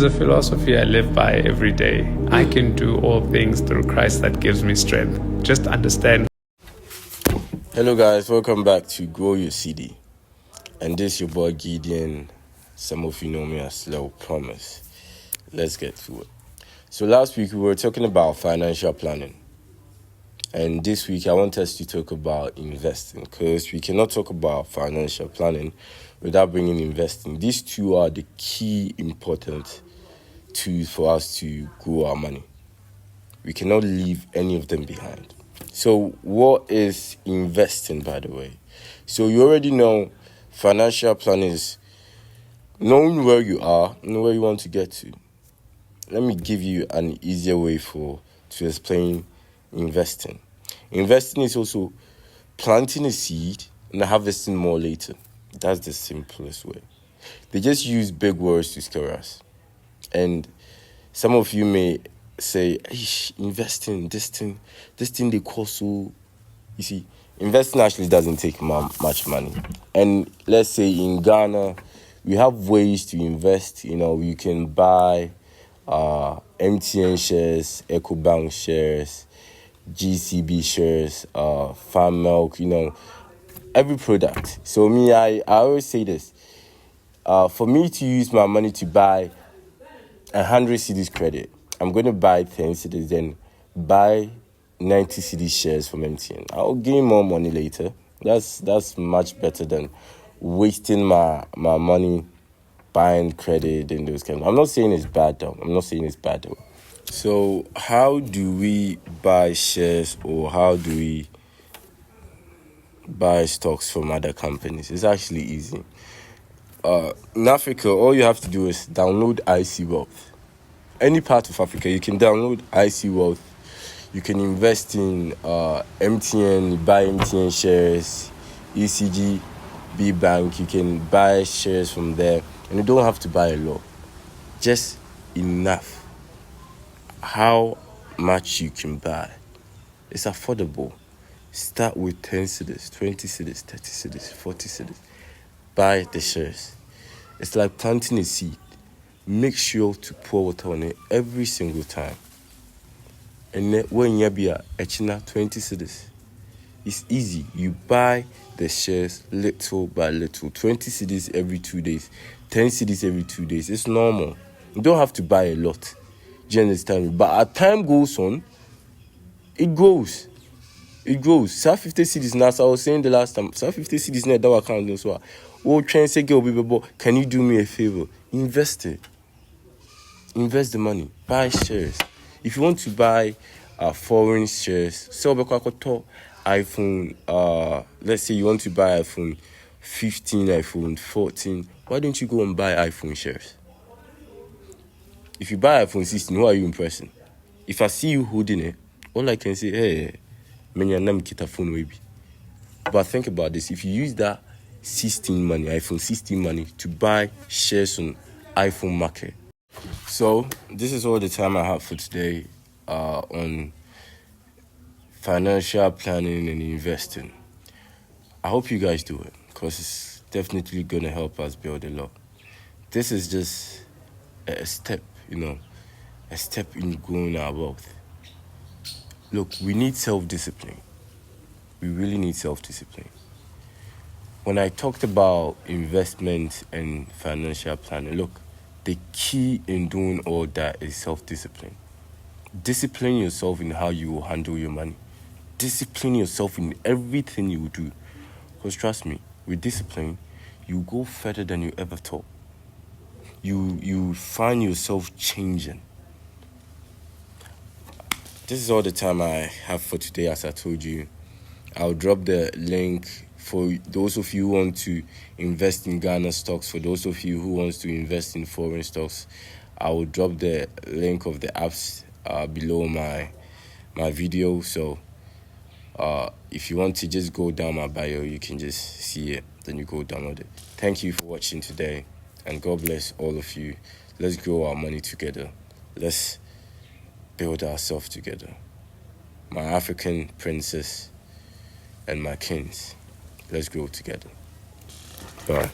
The philosophy I live by every day. I can do all things through Christ that gives me strength. Just understand. Hello guys, welcome back to Grow Your Cedi. And this your boy Gideon. Some of you know me as Slow Promise. Let's get to it. So last week we were talking about financial planning. And this week I want us to talk about investing, because we cannot talk about financial planning without bringing investing. These two are the key important tools for us to grow our money. We cannot leave any of them behind. So what is investing, by the way? So you already know financial planning is knowing where you are and where you want to get to. Let me give you an easier way to explain investing. Investing is also planting a seed and harvesting more later. That's the simplest way. They just use big words to scare us. And some of you may say, investing, this thing they cost so... You see, investing actually doesn't take much money. And let's say in Ghana, we have ways to invest. You can buy MTN shares, EcoBank shares, GCB shares, farm milk, every product. So I always say this. For me to use my money to buy 100 cedis credit, I'm going to buy 10 cedis, then buy 90 cedis shares from MTN. I'll gain more money later. That's much better than wasting my money buying credit and those kinds. I'm not saying it's bad though. So how do we buy shares, or how do we buy stocks from other companies? It's actually easy. In Africa, all you have to do is download IC Wealth. Any part of Africa, you can download IC Wealth. You can invest in MTN, buy MTN shares, ECG, B Bank. You can buy shares from there, and you don't have to buy a lot. Just enough. How much you can buy. It's affordable. Start with 10 cedis, 20 cedis, 30 cedis, 40 cedis. Buy the shares. It's like planting a seed. Make sure to pour water on it every single time. And then when you be a 20 cedis, it's easy. You buy the shares little by little. 20 cedis every 2 days, 10 cedis every 2 days. It's normal. You don't have to buy a lot. Do you understand? But as time goes on, it grows. So 50 cedis now, so I was saying the last time, so 50 cedis now, that account also. Try and say, can you do me a favor? Invest it. Invest the money. Buy shares. If you want to buy foreign shares, sell iPhone. Let's say you want to buy iPhone 15, iPhone 14. Why don't you go and buy iPhone shares? If you buy iPhone 16, who are you impressing? If I see you holding it, all I can say, hey, kita phone maybe. But think about this. If you use that iPhone 16 money to buy shares on iPhone market. So this is all the time I have for today on financial planning and investing. I hope you guys do it, because it's definitely going to help us build a lot. This is just a step, a step in growing our wealth. Look, we need self-discipline. We really need self-discipline. When I talked about investment and financial planning, look, the key in doing all that is self-discipline. Discipline yourself in how you will handle your money. Discipline yourself in everything you do. Because trust me, with discipline, you go further than you ever thought. You find yourself changing. This is all the time I have for today. As I told you, I'll drop the link for those of you who want to invest in Ghana stocks. For those of you who want to invest in foreign stocks, I will drop the link of the apps below my video. So if you want to just go down my bio, you can just see it. Then you go download it. Thank you for watching today, and God bless all of you. Let's grow our money together. Let's build ourselves together. My African princess and my kings. Let's grow together. Bye.